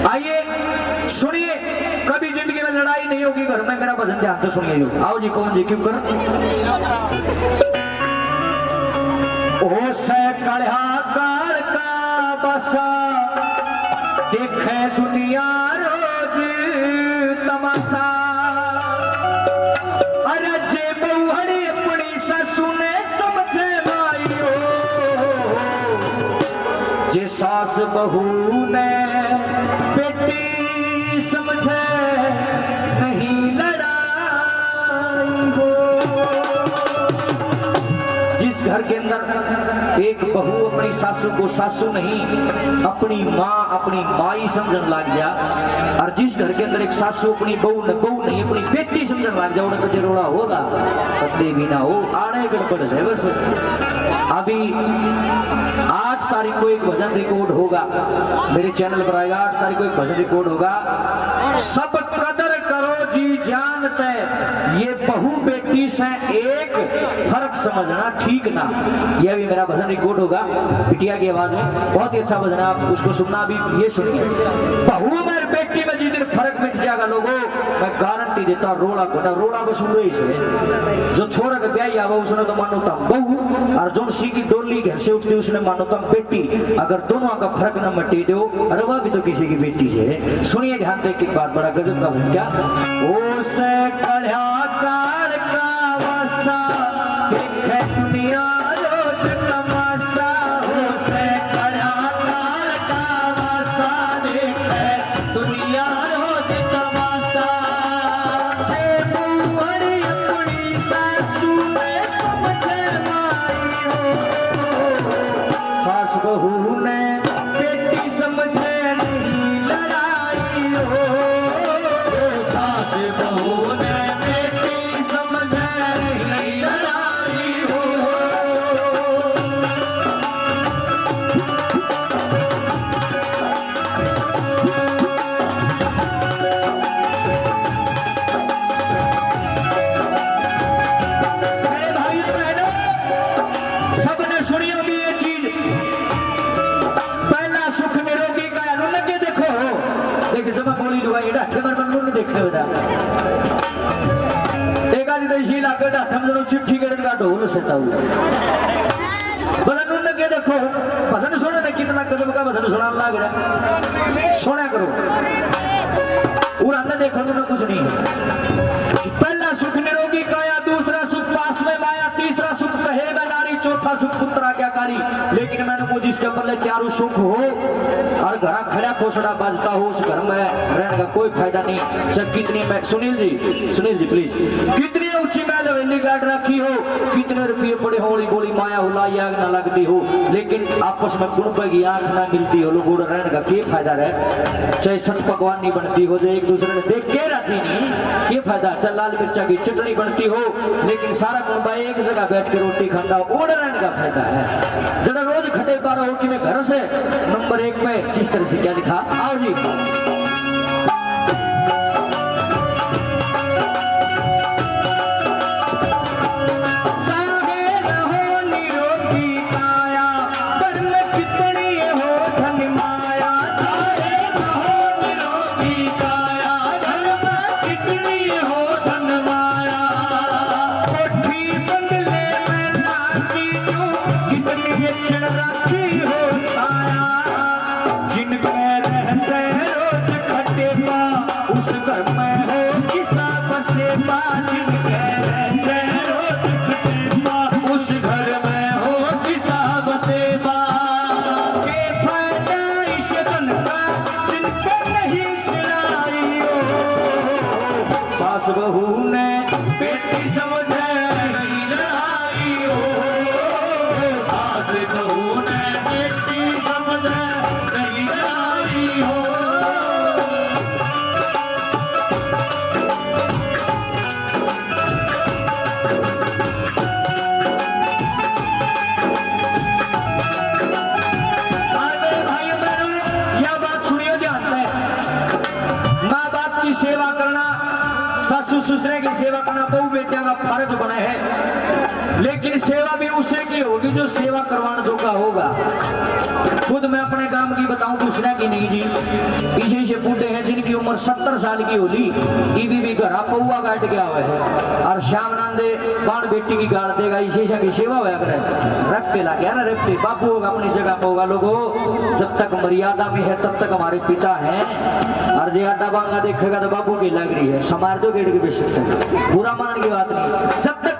आइए सुनिए, कभी जिंदगी में लड़ाई नहीं होगी घर में, मेरा भजन ध्यान से सुनिए। आओ जी पवन जी, क्यों कर ओ से कढ़ा काल का बसा देखे दुनिया रोज तमाशा। अरे जे बहुहरी अपनी ससु ने समझे माइयो, जे सास बहू ने बेटी समझे नहीं लड़ाई हो। जिस घर के अंदर एक बहू अपनी सासू को सासू नहीं, अपनी माँ अपनी माई समझन लग जा, और जिस घर के अंदर एक सासू अपनी बहू नहीं अपनी बेटी समझन लग जा, उनका जरोड़ा होगा कदे भी ना हो, आड़े गड़बड़ है बस। अभी 8 तारीख को एक भजन रिकॉर्ड होगा, मेरे चैनल पर आएगा। 8 तारीख को एक भजन रिकॉर्ड होगा। सब कदर करो जी जानते, ये बहू बेटी से एक फर्क समझना ठीक ना। यह भी मेरा भजन रिकॉर्ड होगा बिटिया की आवाज में, बहुत ही अच्छा भजन है, आप उसको सुनना। भी ये सुनिए, बहू और बेटी में जिस दिन फर्क मिट जाएगा लोगों, मैं गारंटी देता हूँ रोड़ा को ना रोड़ा बस उड़े से। जो छोरा का ब्याह आवा उसने तो मानो था बहू, और जो सी की डोली घर से उठती उसने मानो था बेटी। अगर दोनों का फर्क न मटे दो, अरे वह भी तो किसी की बेटी से। सुनिए ध्यान दे, एक बात बड़ा गजब का भजन, क्या ओ से कढ़ा काल का वसा देखे दुनिया रोज तमाशा। ओ से कढ़ा काल का वसा देखे दुनिया रोज तमाशा। जे बहुहरी अपनी सासू ने समझे माइयो, सास बहू ने बेटी समझे नहीं लड़ाई हो। सास बहू ने बेटी समझे नहीं लड़ाई हो। मेरे भाइयों बहनों, सबने सुनी होगी ये चीज, पहला सुख निरोगी का अनुन के देखो। देखिए जब बोली लुगाई एडा ठेमर बनू ने देखने बता एक आदि देशी लागे डा थम जनो चिट्ठी के का ढोल सेताऊ बलन ने के देखो। भजन सुने ने कितना गजब का भजन सुनाने लग रहा, सुना करो। और अंदर देखो तो कुछ नहीं है। पहला सुख निरोगी काया, दूसरा सुख पास में माया, तीसरा सुख कहेगा नारी, चौथा सुख पुत्र आज्ञाकारी। लेकिन मैंने वो जिसके पहले चारों सुख हो और घर खड़ा खोसड़ा बाजता हो, उस घर में रहने का कोई फायदा नहीं। चाहे कितनी मैं सुनील जी प्लीज, कितनी ऊंची महल हवेली गाड़ रखी हो, कितने रुपये पड़े होली बोली माया हुला आग ना लगती हो, लेकिन आपस में कुणपे की आंख ना मिलती हो, लोगों रहने का क्या फायदा रहे। चाहे सत पकवान नहीं बनती हो, जो एक दूसरे ने देख के राजी नहीं, क्या फायदा। चाहे लाल मिर्चा की चटनी बनती हो, लेकिन सारा कुणबा एक जगह बैठ के रोटी खाता हो, ओढ़ रहने का फायदा है। जरा रोज खटे पारा हो कि मैं घर से नंबर 1 पे किस तरह से क्या लिखा। आओ जी बहू ने बेटी समझे नहीं लड़ाई हो। सास बहू ने बेटी समझे नहीं लड़ाई हो। भाइयों बहनों, यह बात सुनियो ध्यान से, माँ बाप की सेवा करना, सासू ससुरे की सेवा करना बहू बेटिया का फर्ज बना है, लेकिन सेवा भी उसे की होगी जो सेवा करवाने जोगा होगा। खुद मैं अपने काम की बताऊं, दूसरा की नहीं जी। इसी से उम्र 70 साल की होली ईवी भी घरा पौआ काट गया हुआ है और श्याम नांदे बाण बेटी की गाड़ देगा इसी की सेवा हुआ करे रखते ला गया ना रखते बापू होगा अपनी जगह पे होगा लोगों जब तक मर्यादा में है तब तक हमारे पिता हैं और जे अड्डा बांगा देखेगा तो बापू की लग रही है समार दो गेट के बेच सकते हैं बुरा मानने की बात नहीं जब तक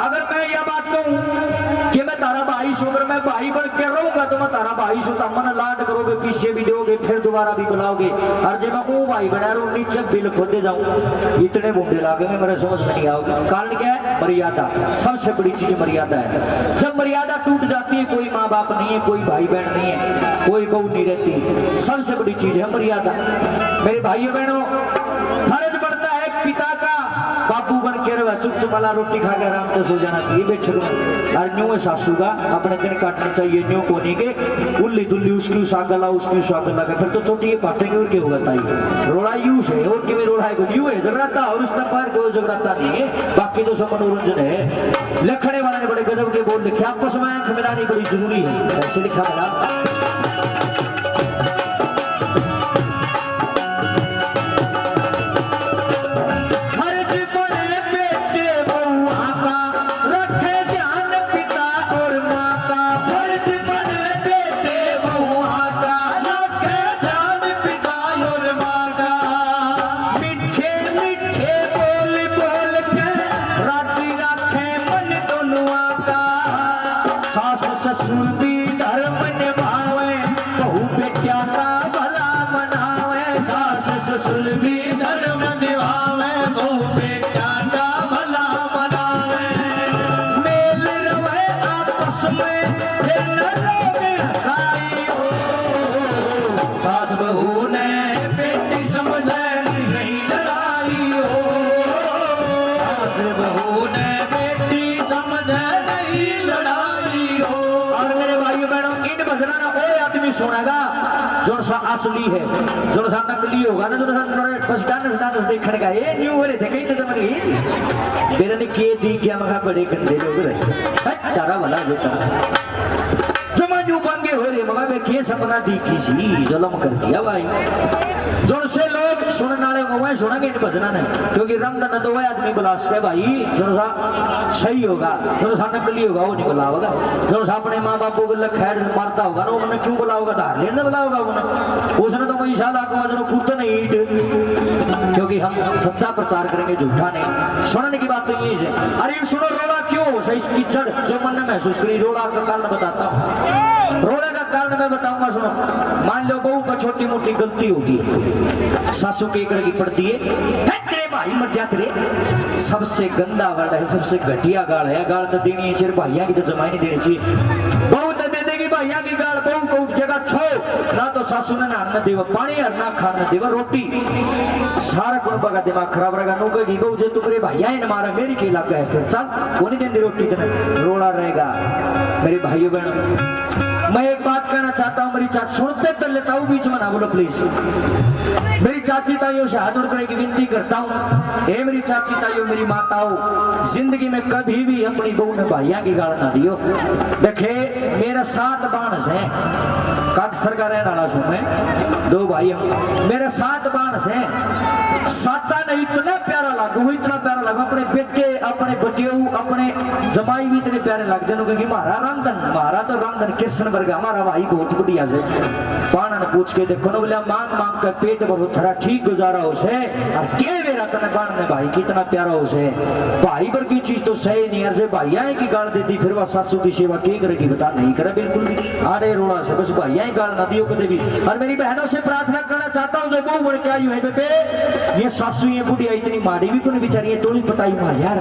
अगर मैं यह बात कहूं कि मैं तारा भाई सो अगर मैं भाई बन के रहूंगा तो मैं तारा भाई सो तो मन लाड करोगे पीछे भी दोगे फिर दोबारा भी बुलाओगे और जब मैं वो भाई बना रहा हूँ नीचे बिल खोदे जाऊं इतने बूंदे लागेंगे मेरे समझ में नहीं आओगे कारण क्या है मर्यादा सबसे बड़ी चीज मर्यादा है जब मर्यादा टूट जाती है कोई माँ बाप नहीं है कोई भाई बहन नहीं है कोई बहू नहीं रहती सबसे बड़ी चीज है मर्यादा मेरे भाइयों बहनों फर्ज पड़ता है पिता का बापू बन के रहा चुप वाला रोटी खा के आराम से सो जाना चाहिए बैठे और न्यू है सासू का अपने दिन काटने चाहिए न्यू कोने के उल्ली दुल्ली उसकी उसागला उसकी उसागला का फिर तो छोटी ये पाटेंगे और क्या होगा ताई रोड़ा यू है और कि रोड़ा है यू है जगराता और उस तक पार कोई जगराता नहीं है बाकी तो सब मनोरंजन है लिखने वाले ने बड़े गजब के बोल लिखे आपस में आंख मिलानी बड़ी जरूरी है ऐसे लिखा मिला सुनेगा जो सा असली है जो सा नकली होगा ना जो सा बस डांस देखने का ये न्यू वाले थे कहीं तो जमन गई मेरे ने के दी क्या मगा बड़े गंदे लोग रहे तारा वाला बेटा जमा न्यू बंगे हो रहे मगा मैं के सपना देखी सी जुल्म कर दिया भाई जो से लोग सुनने वाले वो सुनेंगे इन भजना ने क्योंकि रमदन तो वह आदमी बुला सके भाई जो सा सही होगा जो सा नकली होगा वो नहीं बुलाओगा जो सा अपने माँ बाप को खैर मारता होगा ना उन्होंने क्यों बुलाओगा धार लेने बुलाओगा उन्हें उसने तो वही साल आको वजन कूद नहीं ईट क्योंकि हम सच्चा प्रचार करेंगे झूठा नहीं सुनने की बात तो यही है अरे सुनो रोड़ा क्यों सही कीचड़ जो मन ने महसूस करी रोड़ा का कारण बताता हूँ रोड़े का कारण मैं बताऊंगा सुनो मान लो बहू पर छोटी मोटी गलती होगी सासू के करगी पड़ती है तेरे भाई मर जा तेरे सबसे गंदा वर्ड है सबसे घटिया गाल है गाल तो देनी है चिर भाइया की तो जमाई नहीं देनी चाहिए बहू तो दे देगी भाइया की गाल बहू को उठ जगह छो ना तो सासू ने नहाने देवा पानी और ना खाने देवा रोटी सारा कुटुंब का दिमाग खराब रहेगा नो कहेगी बहू जो तुम्हारे भाइया ही मारा मेरी के इलाका है फिर चल को नहीं देंगे रोटी तेने रोड़ा रहेगा मेरे भाइयों बहनों मैं एक बात कहना चाहता हूँ मेरी चाची सुनते तो लेता हूँ बीच में ना बोलो प्लीज मेरी चाची ताइयों से हाथ जोड़कर एक विनती करता हूँ ए मेरी चाची ताइयों मेरी माताओं जिंदगी में कभी भी अपनी बहू ने भाइया की गाल ना दियो देखे मेरा 7 बाणस है काकसर का रहने वाला हूँ मैं 2 भाई मेरे 7 बाणस है साता ने इतना प्यारा लागू इतना प्यारा लगा अपने बेटे अपने बटियाऊ अपने जमाई भी इतने प्यारे लगते हैं क्योंकि हमारा तो रामधन कृष्ण वर्ग हमारा भाई बहुत बढ़िया से पाना ने पूछ के देखो ना बोले मांग मांग कर पेट भरो थरा ठीक गुजारा हो से और के मेरा तने बाण ने भाई कितना प्यारा हो से भाई पर की चीज तो सही नहीं है भाइया की गाल दे दी फिर वह सासू की सेवा क्या करेगी बता नहीं करे बिल्कुल भी अरे रोड़ा से बस भाइया ही गाल ना दियो कदे भी और मेरी बहनों से प्रार्थना करना चाहता हूँ जो बहू बन के आई है बेबे ये सासू ये बुढ़िया इतनी माड़ी भी कोई बेचारी है थोड़ी पटाई मार यार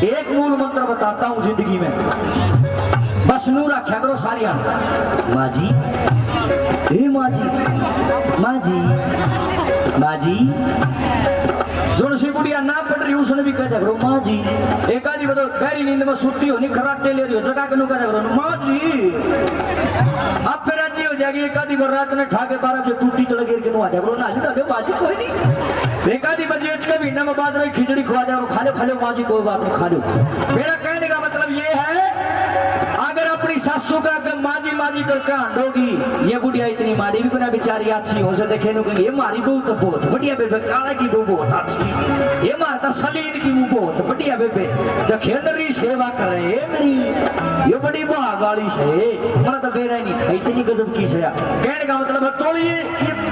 एक मूल मंत्र बताता हूँ जिंदगी में बस नू रखा करो सारिया माँ जी हे माँ जी माँ जी माँ जी जो सी बुढ़िया ना पड़ रही उसने भी कह करो माँ जी एक आदि बताओ गहरी नींद में सुती हो नहीं खराटे ले रही हो जगह के नु कह करो माँ जी अब फिर राजी हो जाएगी एक आदि रात ने ठाके 12 जो टूटी तो लगे के आ जाओ ना जी बाजी कोई नहीं एक आदि बजे उसके महीना में बाजरे खिचड़ी खवा जाओ खा लो माँ जी कोई बात नहीं खा लो मेरा कहने का मतलब ये है अगर अपनी सासू का के माजी माजी करके हांडोगी ये बुढ़िया इतनी मारी भी कोना बेचारी अच्छी हो से देखे नु कहेंगे ये मारी बहू तो बहुत बढ़िया बेबे काला की बहू बहुत अच्छी ये मारता सलीन की बहू बहुत बढ़िया बेबे तो खेंदरी सेवा कर रहे है मेरी ये बड़ी भागाली से मन तो बेरा नहीं था इतनी गजब की से कहने का मतलब तो ये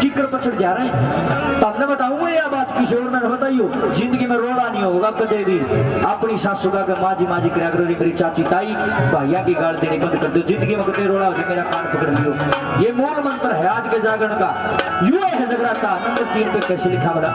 किकर पछड़ जा रहे हैं तब मैं बताऊंगा ये बात किसी और ने बताइयो जिंदगी में रोड़ा नहीं होगा कदे भी अपनी सासू का के माजी माजी करा करो मेरी चाची ताई भैया की गाल देने बंद कर दो जिंदगी में कदे रोड़ा होके मेरा कान पकड़ लियो ये मूल मंत्र है आज के जागरण का युवा है जगराता नंबर 3 पे कैसे लिखा बता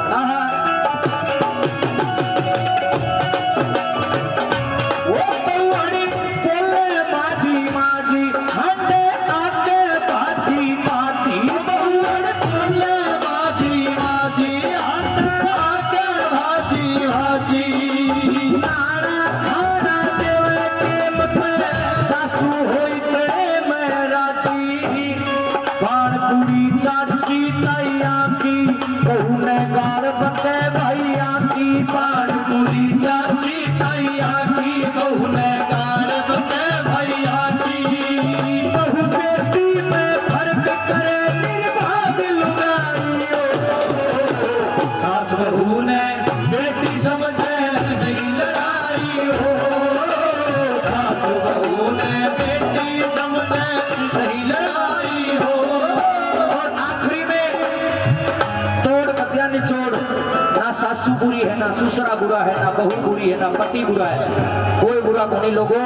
सासू बुरी है ना ससुरा बुरा है ना बहू बुरी है ना पति बुरा है कोई बुरा को नहीं लोगों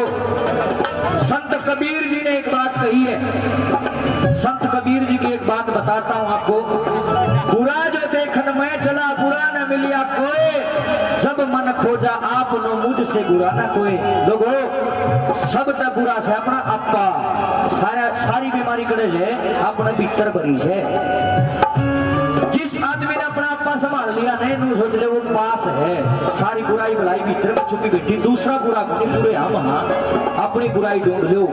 संत कबीर जी ने एक बात कही है संत कबीर जी की एक बात बताता हूं आपको बुरा जो देखन मैं चला बुरा न मिलिया कोई जब मन खोजा आप नो मुझसे बुरा ना कोई लोगों सब तक बुरा से अपना अपा सारी बीमारी कड़े से अपने भीतर भरी से जिस आदमी ने अपना अपा संभाल लिया नहीं नू सोच ले वो पास है सारी बुराई भलाई भीतर में छुपी बैठी दूसरा बुरा कोई पूरे हम हाँ अपनी बुराई ढूंढ लो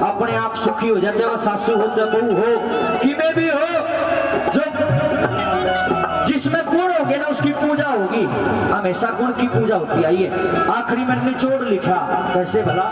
अपने आप सुखी हो जाए चाहे वह सासू हो चाहे बहू हो कि में भी हो जो जिसमें गुण होगे ना उसकी पूजा होगी हमेशा गुण की पूजा होती है आइए आखिरी में निचोड़ लिखा कैसे भला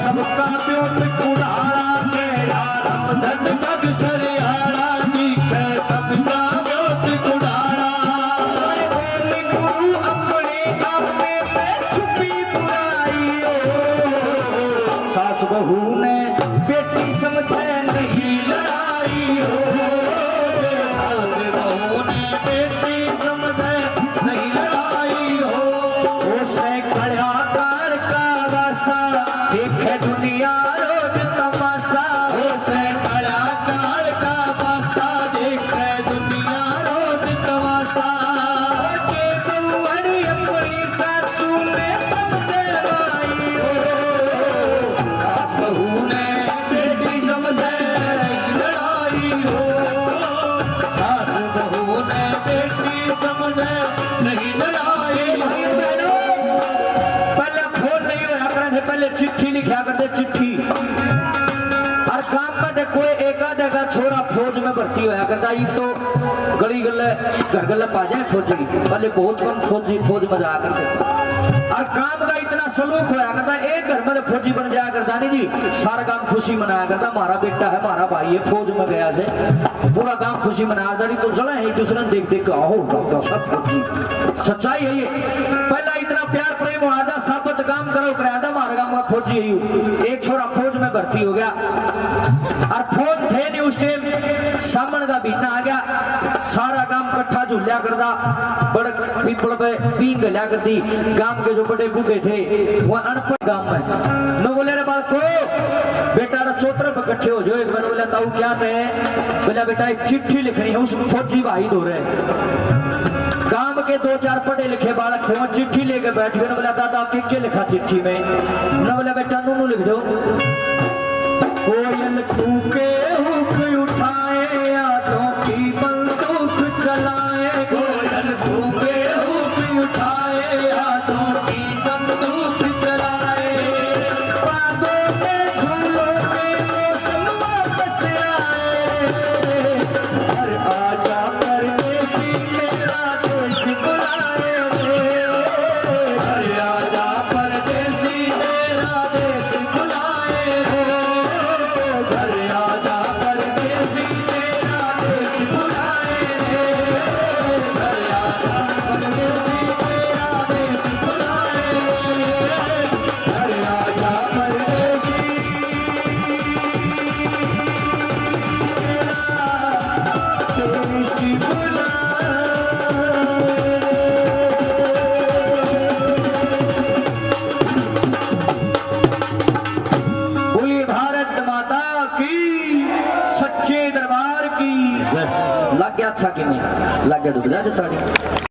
सबका प्योत कुड़ाड़ा के राम धन मग सरियाड़ा दिखे सबका प्योत कुड़ाड़ा बोली गुरु अपने आपे में छुपी बुराई हो सास बहू ने बेटी समझे नहीं लड़ाई हो सास बहू ने बेटी समझे नहीं लड़ाई हो उसे कड़ा कार का वासा देखे दुनिया रोज तमाशा उसे बड़ा काल का पासा देखे दुनिया रोज तमाशा जे बहू अपनी सासू ने समझे भाई हो सास बहू ने बेटी समझे लड़ाई हो सास बहू ने बेटी समझे नहीं लड़ाई भाई बहनों पहले फोन नहीं होया करते पहले चिट्ठी लिखा करते चिट्ठी हर काम में देखो एक आधा छोरा फौज में भर्ती होया करता ये तो गली गले घर गले पा जाए फौजी पहले बहुत कम फौजी फौज में जाया करते और काम का इतना सलूक होया करता एक घर में फौजी बन जाया करता नहीं जी सारा काम खुशी मनाया करता हमारा बेटा है हमारा भाई है फौज में गया से पूरा काम खुशी मनाया करता तो चला है एक दूसरे देख देख के आओ सब फौजी सच्चाई है ये पहला इतना प्यार प्रेम हुआ था साबत काम करो कराया था हमारे गाँव का फौजी एक छोरा फौज में भर्ती हो गया और फौज थे नहीं उस टाइम सामन का बीना आ गया सारा काम इकट्ठा झूलिया करता बड़े पीपल पे पीन गलिया करती गांव के जो बड़े बूढ़े थे वो अनपढ़ गांव में नो बोले रे बालको बेटा रा चौतर पे इकट्ठे हो जाओ एक बार बोला ताऊ क्या कहे बोला बेटा एक चिट्ठी लिखनी है उस फौजी भाई दो रहे गांव के दो चार पढ़े लिखे बालक थे वो चिट्ठी लेके बैठ गए। बोला दादा के लिखा चिट्ठी में? उन्होंने बोला बेटा नूनू लिख दो। कोयल कूके हुक उठाए यादों की बंदूक चलाए, कोयल कूके हुक उठाए यादों की बंदूक चलाए, बागों के झूलों में मौसम वापस आए, घर आजा परदेसी मेरा देश बुलाए रे, घर आजा परदेसी मेरा देश बुलाए रे, घर आजा परदेसी मेरा देश बुलाए रे, घर आजा परदेसी मेरा देश बुलाए रे, घर आजा परदेसी देश बुलाए। बोलिए भारत माता की, सच्चे दरबार की। लग गया अच्छा कि नहीं? लग गया तो बजा दो ताड़ी।